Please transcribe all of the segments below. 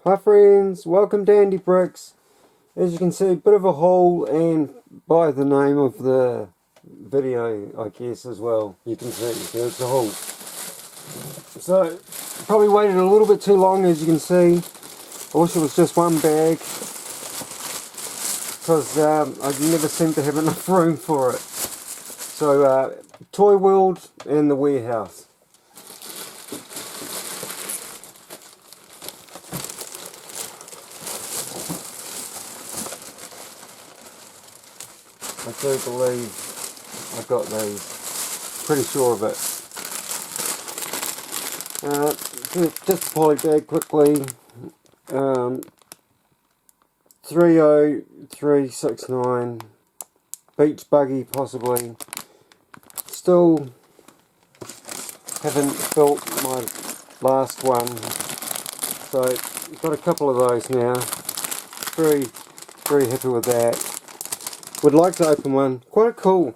Hi friends, welcome to Andy Bricks. As you can see, a bit of a haul, and by the name of the video, I guess as well, you can see there's a haul. So, probably waited a little bit too long, as you can see. I wish it was just one bag, because I never seem to have enough room for it. So, Toy World and the warehouse. I do believe I got these. Pretty sure of it. Just a poly bag quickly. 30369. Beach buggy possibly. Still haven't built my last one. So got a couple of those now. Very happy with that. Would like to open one. Quite cool.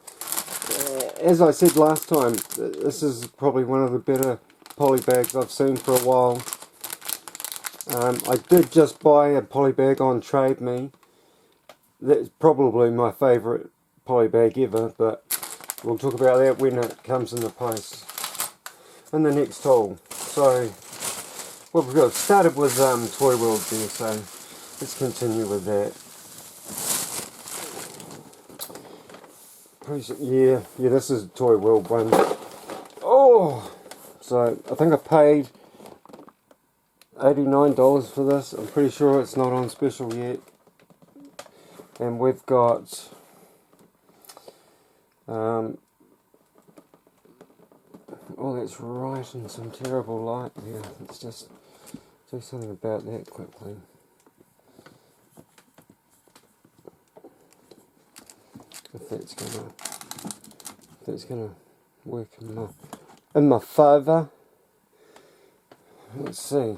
As I said last time, this is probably one of the better poly bags I've seen for a while. I did just buy a poly bag on Trade Me. That's probably my favourite poly bag ever, but we'll talk about that when it comes in the post. In the next haul. So, well, we've started with Toy World there, so let's continue with that. Yeah, this is a Toy World one. Oh! So, I think I paid $89 for this. I'm pretty sure it's not on special yet. And we've got oh, that's right, in some terrible light here. Let's just do something about that quickly. If that's gonna work in my favour. Let's see.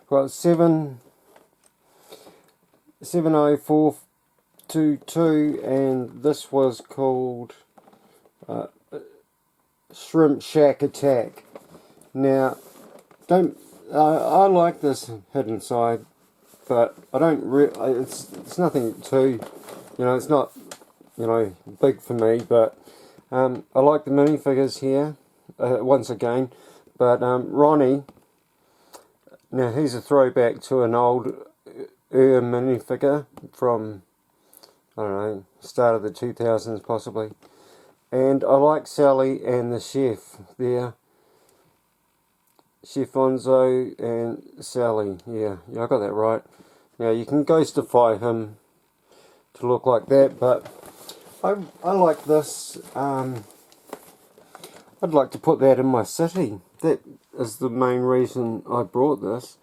Well, 70422, and this was called Shrimp Shack Attack. Now, I like this hidden side, but I don't it's nothing too, it's not, big for me, but I like the minifigures here, once again, but Ronnie, now he's a throwback to an old minifigure from, I don't know, start of the 2000s possibly, and I like Sally and the chef there, Chef Onzo and Sally, yeah, I got that right. Now you can ghostify him to look like that, but I like this. I'd like to put that in my city. That is the main reason I brought this.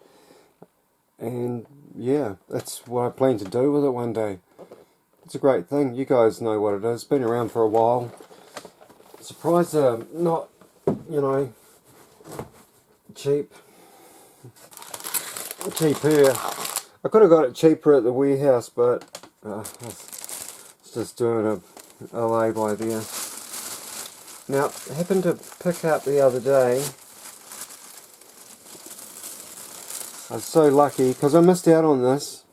And yeah, that's what I plan to do with it one day. It's a great thing. You guys know what it is. It's been around for a while. Surprised not, cheaper. I could have got it cheaper at the warehouse, but it's just doing a lay-by there. Now, I happened to pick up the other day. I was so lucky because I missed out on this.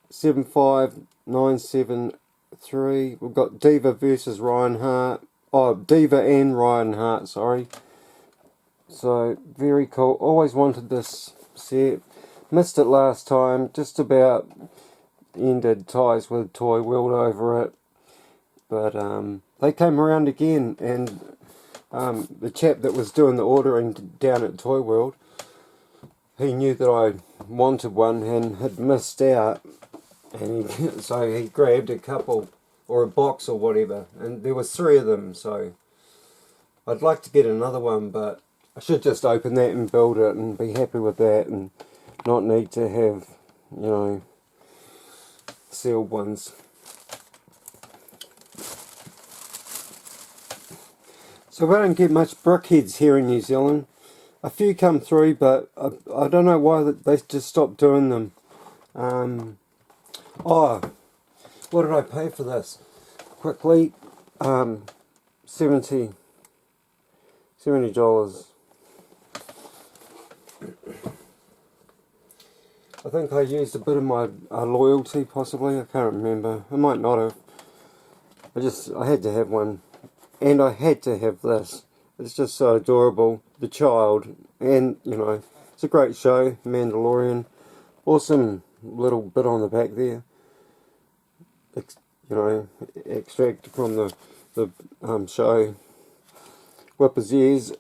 75973. We've got Diva versus Ryan Hart. Oh, Diva and Ryan Hart, sorry. So, very cool. Always wanted this set. Missed it last time. Just about ended ties with Toy World over it. But they came around again, and the chap that was doing the ordering down at Toy World, he knew that I wanted one and had missed out, and so he grabbed a couple, or a box or whatever, and there was 3 of them, so I'd like to get another one, but I should just open that and build it and be happy with that and not need to have, sealed ones. So we don't get much brickheads here in New Zealand. A few come through, but I don't know why they just stopped doing them. Oh, what did I pay for this? Quickly, $70. I think I used a bit of my loyalty, possibly. I can't remember. I might not have. I had to have one. And I had to have this. It's just so adorable. The child. And, you know, it's a great show. Mandalorian. Awesome little bit on the back there. You know, extract from the show. Whip his ears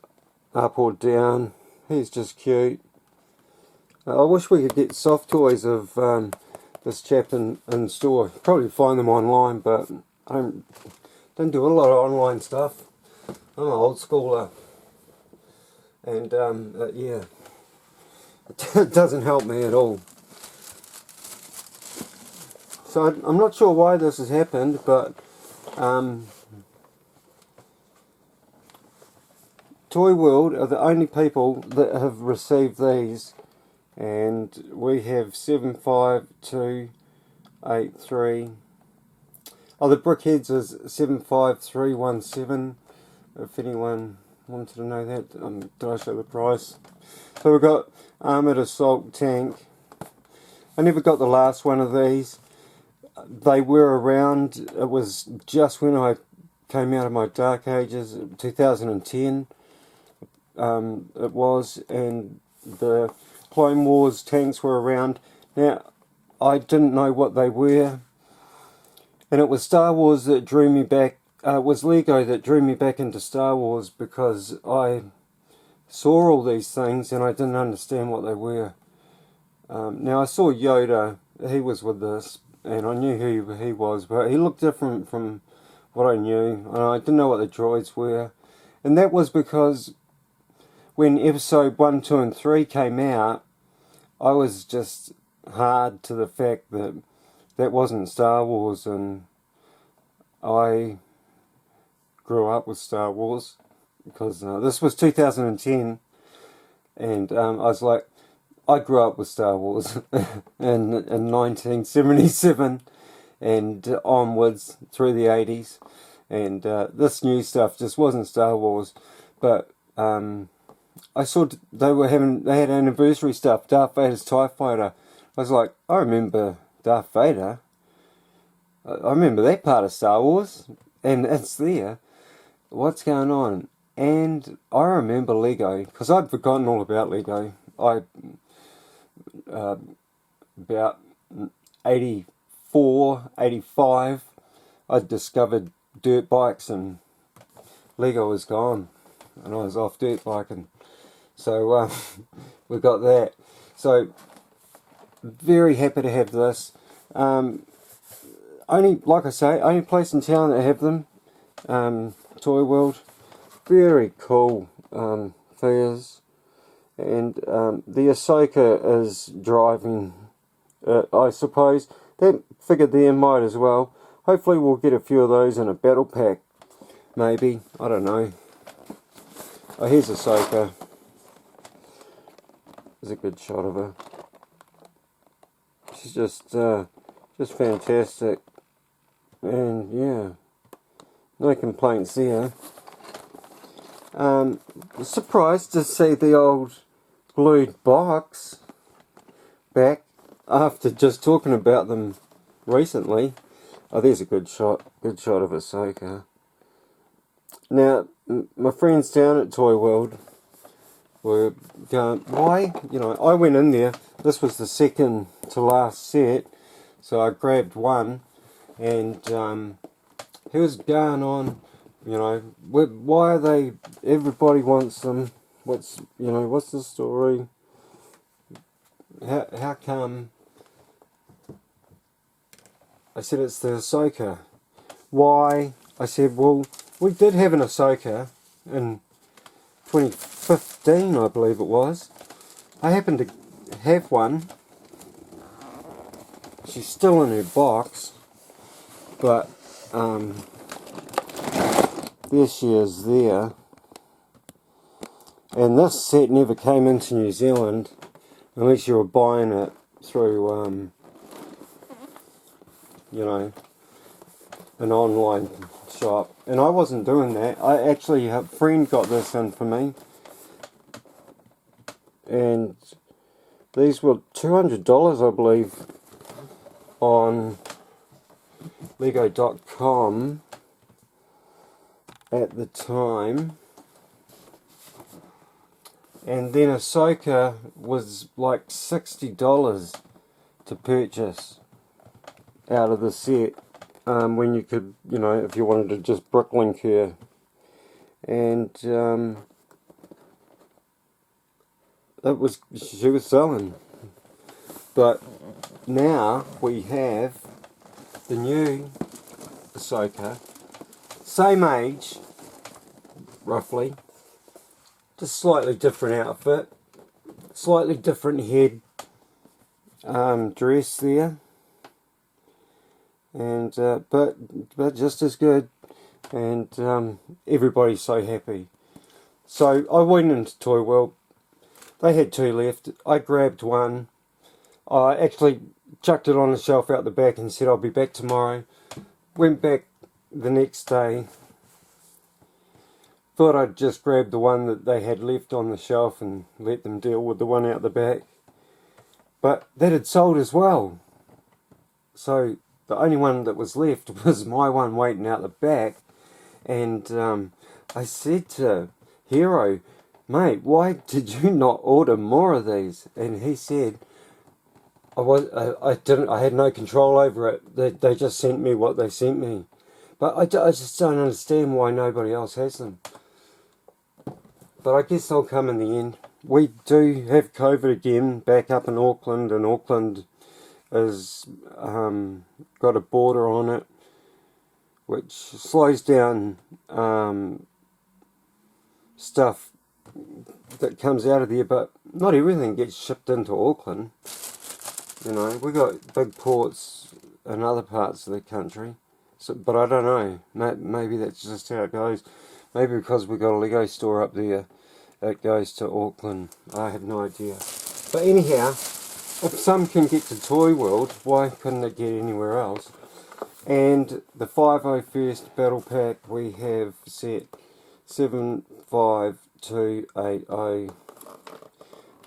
up or down. He's just cute. I wish we could get soft toys of this chap in store. Probably find them online, but I don't do a lot of online stuff. I'm an old schooler, and yeah, it doesn't help me at all. So I'm not sure why this has happened, but Toy World are the only people that have received these. And we have 75283. Oh, the Brickheads is 75317. If anyone wanted to know that, did I show the price? So we've got Armoured Assault Tank. I never got the last one of these. They were around. It was just when I came out of my dark ages, 2010. It was, and the Clone Wars tanks were around. Now, I didn't know what they were, and it was Star Wars that drew me back. It was Lego that drew me back into Star Wars, because I saw all these things and I didn't understand what they were. Now, I saw Yoda. He was with this, and I knew who he was, but he looked different from what I knew, and I didn't know what the droids were. And that was because when episode 1, 2 and 3 came out, I was just hard to the fact that that wasn't Star Wars, and I grew up with Star Wars, because this was 2010, and I was like, I grew up with Star Wars in 1977 and onwards through the 80s, and this new stuff just wasn't Star Wars. But I saw they had anniversary stuff, Darth Vader's TIE Fighter. I was like, I remember Darth Vader. I remember that part of Star Wars, and it's there. What's going on? And I remember Lego, because I'd forgotten all about Lego. About 84, 85, I discovered dirt bikes, and Lego was gone, and I was off dirt biking. So we got that. So very happy to have this. Only, like I say, only place in town that have them. Toy World. Very cool figures. And the Ahsoka is driving, I suppose. That figure there might as well. Hopefully we'll get a few of those in a battle pack. Maybe. I don't know. Oh, here's Ahsoka. There's a good shot of her. She's just fantastic. And yeah, no complaints there. Surprised to see the old glued box back after just talking about them recently. Oh, there's a good shot of Ahsoka. Now, my friends down at Toy World were going, why? You know, I went in there. This was the second to last set, so I grabbed one, and he was going on, you know, why are they, everybody wants them, what's the story, how come? I said, it's the Ahsoka. Why? I said, well, we did have an Ahsoka in 2015, I believe it was. I happened to have one. She's still in her box, but there she is there. And this set never came into New Zealand unless you were buying it through you know, an online shop, and I wasn't doing that. I actually, a friend got this in for me, and These were $200, I believe, on Lego.com at the time. And then Ahsoka was like $60 to purchase out of the set, when you could, you know, if you wanted to just bricklink her. And she was selling. But now we have the new Ahsoka, same age, roughly, just slightly different outfit, slightly different head dress there, and but just as good, and everybody's so happy. So I went into Toy World. They had 2 left. I grabbed one. I actually chucked it on the shelf out the back and said I'll be back tomorrow. Went back the next day. Thought I'd just grab the one that they had left on the shelf and let them deal with the one out the back. But that had sold as well. So the only one that was left was my one waiting out the back. And I said to Hero, mate, why did you not order more of these? And he said, I had no control over it. They just sent me what they sent me. But I just don't understand why nobody else has them. But I guess they'll come in the end. We do have COVID again back up in Auckland, and Auckland has got a border on it, which slows down stuff that comes out of there, but not everything gets shipped into Auckland. You know, we got big ports in other parts of the country, so, but I don't know, maybe that's just how it goes. Maybe because we got a Lego store up there, it goes to Auckland. I have no idea. But anyhow, if some can get to Toy World, why couldn't it get anywhere else? And the 501st Battle Pack, we have set 75280.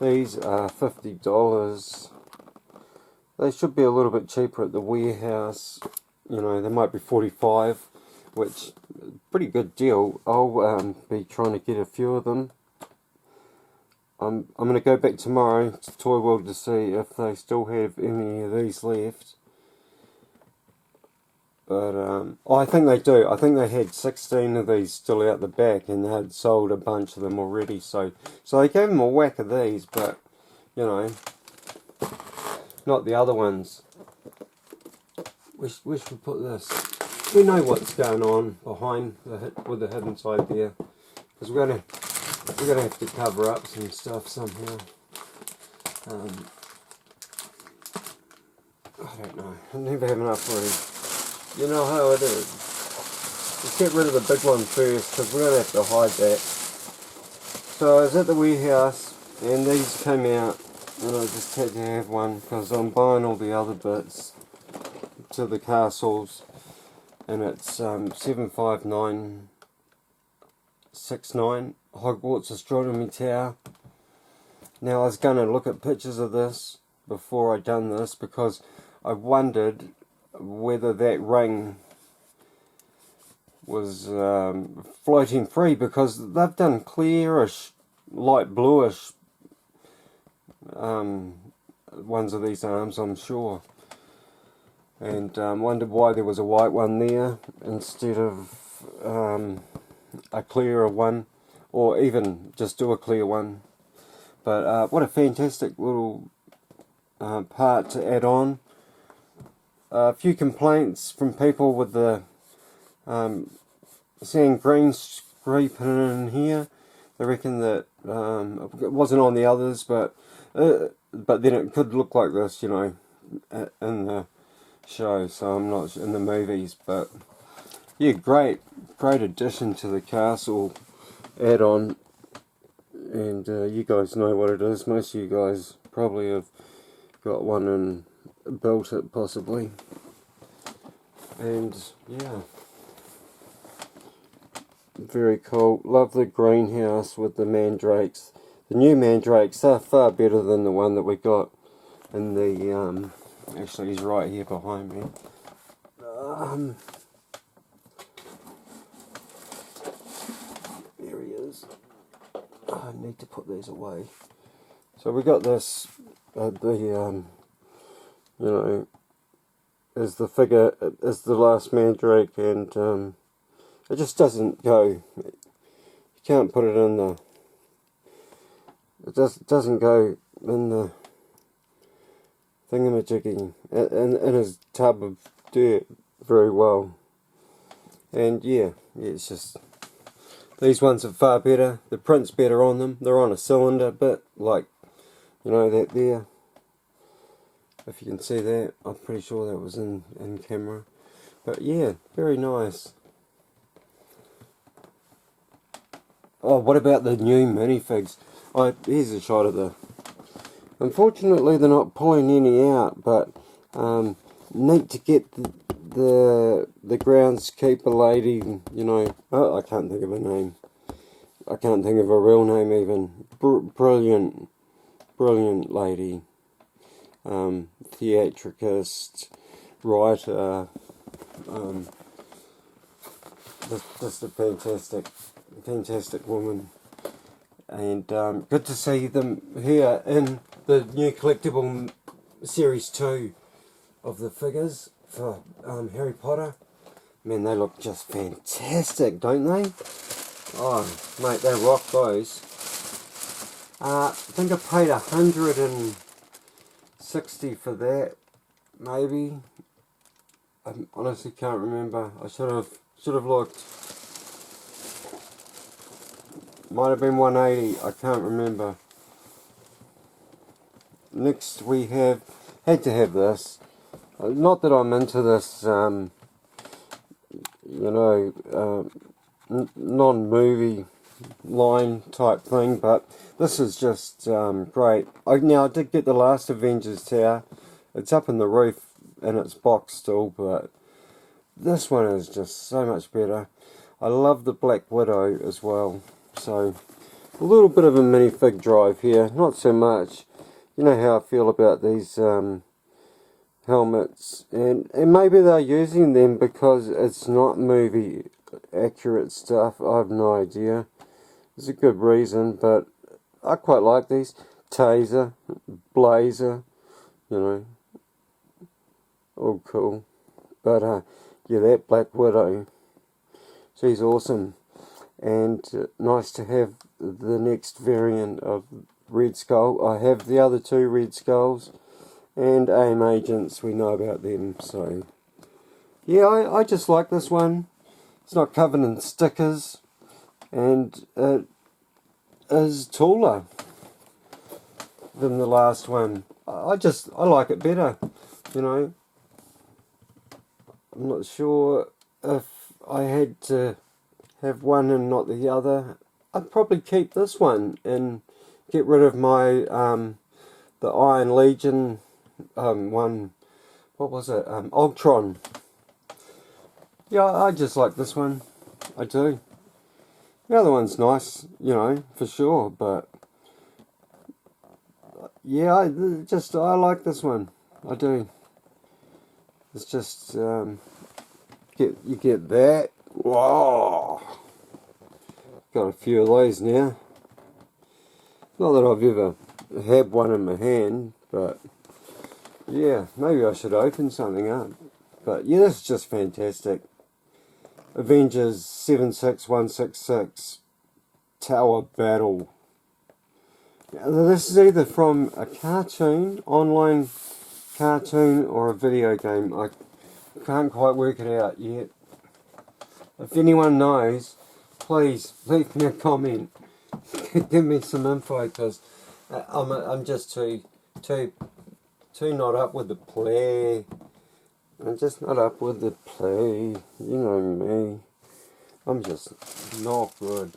These are $50. They should be a little bit cheaper at the warehouse. You know, they might be $45, which pretty good deal. I'll be trying to get a few of them. I'm going to go back tomorrow to Toy World to see if they still have any of these left. But I think they do. I think they had 16 of these still out the back, and they had sold a bunch of them already. So they gave them a whack of these, but you know, not the other ones. Where should we put this? We know what's going on behind with the hidden side there, because we're gonna have to cover up some stuff somehow. I don't know. I never have enough room. You know how it is. Let's get rid of the big one first, because we're gonna have to hide that. So I was at the warehouse, and these came out, and I just had to have one because I'm buying all the other bits to the castles, and it's 75969 Hogwarts Astronomy Tower. Now I was going to look at pictures of this before I done this, because I wondered whether that ring was floating free, because they've done clearish, light bluish ones of these arms, I'm sure. And wondered why there was a white one there instead of a clearer one, or even just do a clear one. But what a fantastic little part to add on. A few complaints from people with the seeing green scraping in here. They reckon that it wasn't on the others, but then it could look like this, you know, in the show. So I'm not in the movies, but yeah, great addition to the castle add-on. And you guys know what it is. Most of you guys probably have got one and built it, possibly. And yeah, very cool. Love the greenhouse with the mandrakes. the new Mandrakes are far better than the one that we got in the, actually he's right here behind me. There he is. I need to put these away. So we got this, you know, as the figure, as the last Mandrake, and it just doesn't go. You can't put it in the. It doesn't go in the thingamajiggy in his tub of dirt very well. And yeah, it's just, these ones are far better. The print's better on them. They're on a cylinder bit, like, you know, that there. If you can see that, I'm pretty sure that was in camera. But yeah, very nice. Oh, what about the new minifigs? Here's a shot of the... Unfortunately, they're not pulling any out, but neat to get the groundskeeper lady, you know... Oh, I can't think of her name. I can't think of a real name even. Brilliant lady. Theatricist, writer, just a fantastic woman, and good to see them here in the new collectible series 2 of the figures for Harry Potter. Man, they look just fantastic, don't they? Oh, mate, they rock those. I think I paid $160 for that, maybe. I honestly can't remember. I should have looked. Might have been $180. I can't remember. Next we had to have this. Not that I'm into this, you know, non-movie line type thing, but this is just great. Now I did get the last Avengers tower. It's up in the roof and it's boxed still, but this one is just so much better. I love the Black Widow as well. So a little bit of a minifig drive here, not so much. You know how I feel about these helmets, and maybe they're using them because it's not movie accurate stuff. I have no idea. There's a good reason, but I quite like these. Taser, Blazer, you know, all cool. But yeah, that Black Widow, she's awesome, and nice to have the next variant of Red Skull. I have the other two Red Skulls, and AIM agents, we know about them, so yeah, I just like this one. It's not covered in stickers, and it is taller than the last one. I like it better, you know. I'm not sure if I had to have one and not the other. I'd probably keep this one and get rid of my the Iron Legion one. What was it? Ultron. Yeah, I just like this one. I do. The other one's nice, you know, for sure, but yeah, I like this one. I do. It's just you get that. Whoa! Got a few of those now. Not that I've ever had one in my hand, but yeah, maybe I should open something up. But yeah, this is just fantastic. Avengers 76166 Tower Battle. Now, this is either from a cartoon, online cartoon, or a video game. I can't quite work it out yet. If anyone knows, please leave me a comment. Give me some info, because I'm just too not up with the play. I'm just not up with the play. You know me. I'm just not good.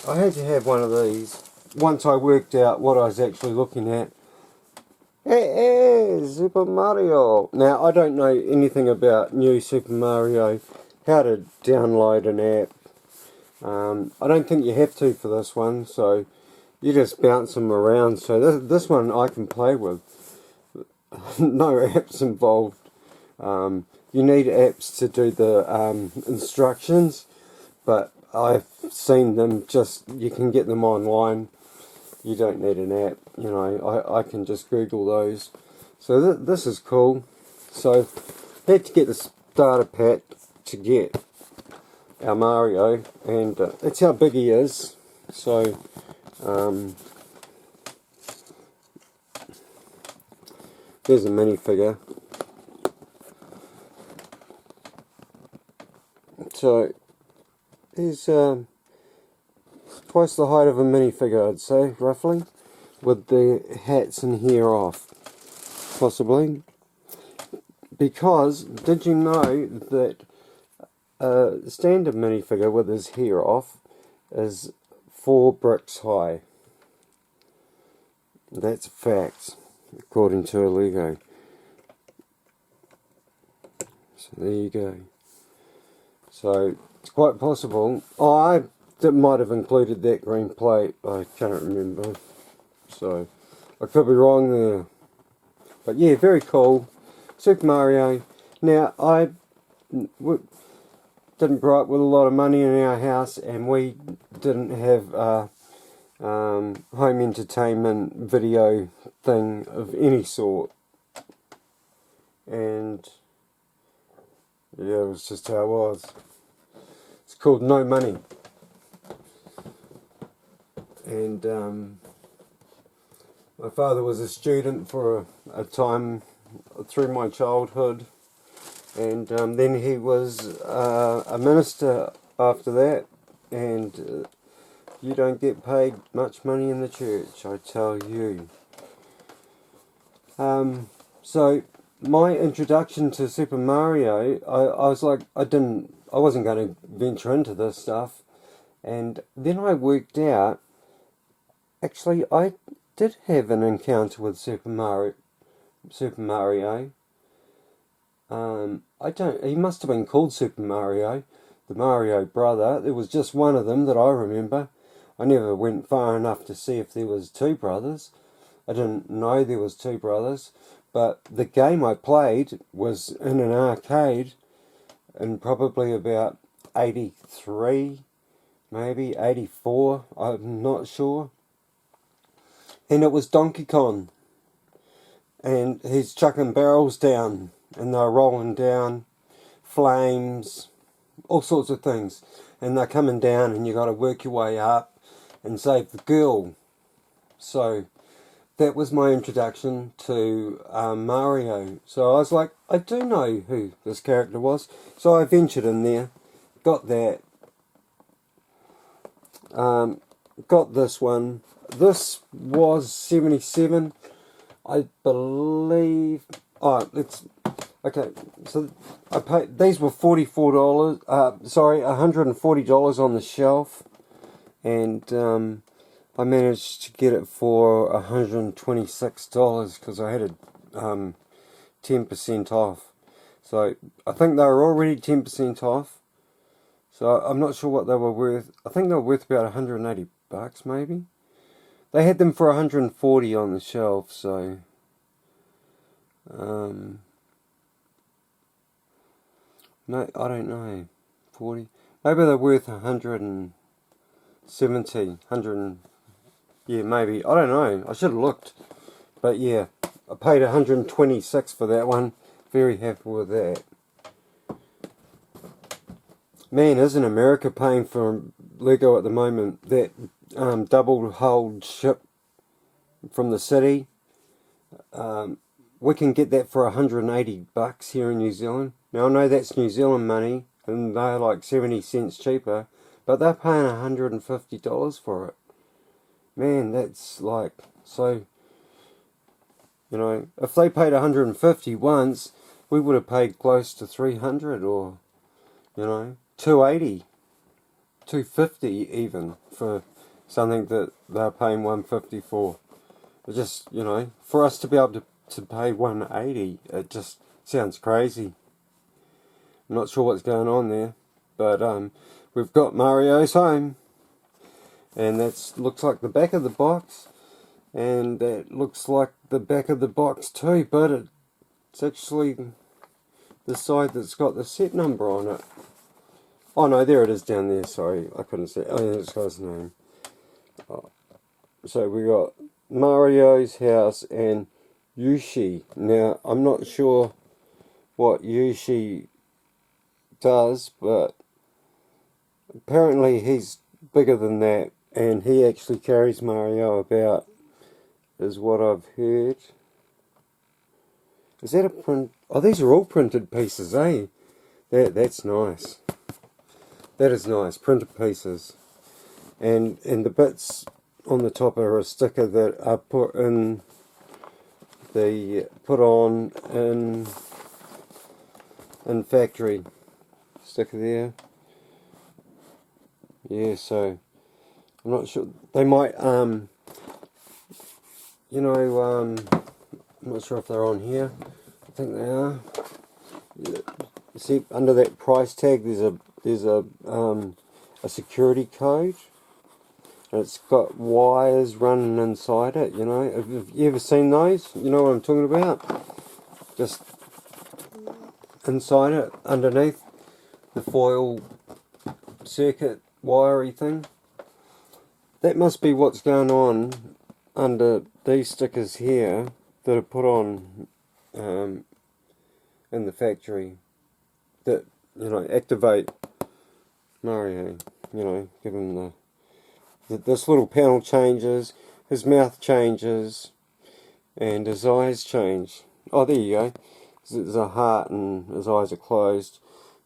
I had to have one of these once I worked out what I was actually looking at. Hey, Super Mario. Now, I don't know anything about new Super Mario, how to download an app. I don't think you have to for this one, so you just bounce them around. So this one I can play with. No apps involved. You need apps to do the instructions, but I've seen them you can get them online. You don't need an app, you know, I can just Google those. So this is cool. So had to get the starter pack to get our Mario, and that's how big he is. So there's a minifigure. So he's twice the height of a minifigure, I'd say, roughly, with the hats and hair off, possibly. Because, did you know that a standard minifigure with his hair off is 4 bricks high? That's fact, according to Lego. So there you go. So it's quite possible. Oh, I might have included that green plate. I can't remember. So I could be wrong there. But yeah, very cool. Super Mario. Now, I didn't grow up with a lot of money in our house, and we didn't have home entertainment video thing of any sort. And yeah, it was just how it was. It's called No Money. And my father was a student for a time through my childhood, and then he was a minister after that, and you don't get paid much money in the church, I tell you. So my introduction to Super Mario, I was like, I wasn't going to venture into this stuff, and then I worked out, actually I did have an encounter with Super Mario. He must have been called Super Mario, the Mario brother. There was just one of them that I remember. I never went far enough to see if there was 2 brothers. I didn't know there was 2 brothers. But the game I played was in an arcade in probably about 83, maybe 84, I'm not sure. And it was Donkey Kong. And he's chucking barrels down, and they're rolling down, flames, all sorts of things. And they're coming down, and you got to work your way up and save the girl. So that was my introduction to Mario. So I was like, I do know who this character was. So I ventured in there, got that, got this one. This was 77, I believe. Oh, okay. So I paid. These were $44. Sorry, $140 on the shelf, and I managed to get it for $126 because I had a 10% off. So I think they were already 10% off. So I'm not sure what they were worth. I think they were worth about $180 maybe. They had them for $140 on the shelf. So no, I don't know. 40. Maybe they're worth 170, 100. Yeah, maybe. I don't know. I should have looked. But yeah, I paid $126 for that one. Very happy with that. Man, isn't America paying for Lego at the moment? That double-hulled ship from the city. We can get that for $180 here in New Zealand. Now I know that's New Zealand money, and they're like 70 cents cheaper, but they're paying $150 for it. Man, that's like, so, you know, if they paid $150 once, we would have paid close to $300, or, you know, $280, $250 even, for something that they're paying $150 for. It just, you know, for us to be able to pay $180, it just sounds crazy. I'm not sure what's going on there, but we've got Mario's home. and that looks like the back of the box, and that looks like the back of the box too, but it's actually the side that's got the set number on it. Oh no, there it is down there, sorry, I couldn't see. Oh yeah, this guy's name. Oh. So we got Mario's house and Yoshi. Now, I'm not sure what Yoshi does, but apparently he's bigger than that, and he actually carries Mario about, is what I've heard. Is that a print? Oh, these are all printed pieces, eh? That's nice. That is nice, printed pieces. And the bits on the top are a sticker that are put on in factory. Sticker there. Yeah, so I'm not sure. They might I'm not sure if they're on here. I think they are. Yeah. See, under that price tag there's a security code. And it's got wires running inside it, you know. Have you ever seen those? You know what I'm talking about? Just inside it, underneath the foil circuit wiry thing. That must be what's going on under these stickers here that are put on in the factory that, you know, activate Mario, you know, give him this little panel changes, his mouth changes, and his eyes change. Oh, there you go. There's a heart and his eyes are closed.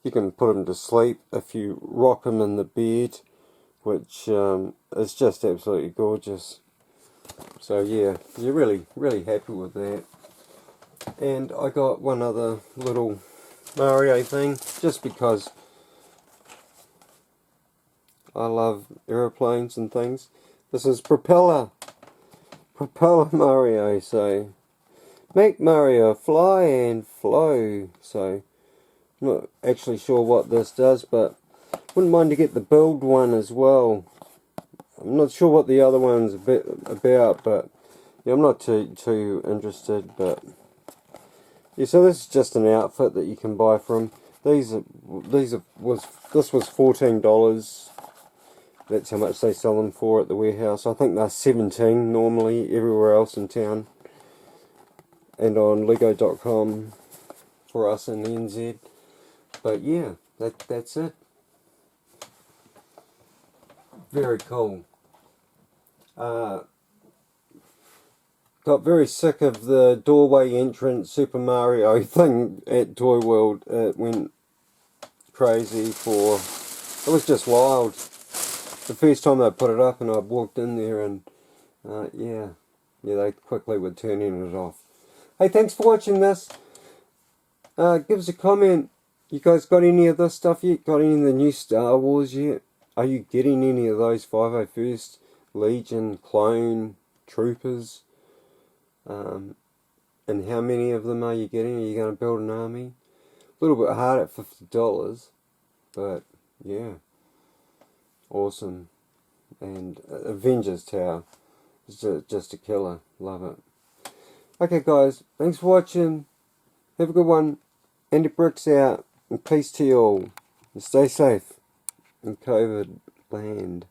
You can put him to sleep if you rock him in the bed, which is just absolutely gorgeous. So yeah, you're really, really happy with that. And I got one other little Mario thing, just because I love aeroplanes and things. This is Propeller Mario, so make Mario fly and flow. So I'm not actually sure what this does, but wouldn't mind to get the build one as well. I'm not sure what the other one's about, but yeah, I'm not too interested. But yeah, so this is just an outfit that you can buy from. This was $14. That's how much they sell them for at the warehouse. I think they're $17 normally everywhere else in town, and on Lego.com for us in NZ. But yeah, that's it. Very cool. Got very sick of the doorway entrance Super Mario thing at Toy World. It went crazy for... It was just wild. The first time they put it up and I walked in there and yeah, they quickly were turning it off. Hey, thanks for watching this. Give us a comment. You guys got any of this stuff yet? Got any of the new Star Wars yet? Are you getting any of those 501st Legion clone troopers? And how many of them are you getting? Are you going to build an army? A little bit hard at $50, but yeah, awesome. And Avengers Tower is just a killer. Love it. Okay guys, thanks for watching. Have a good one. Andy Bricks out. And peace to you all. And stay safe in COVID land.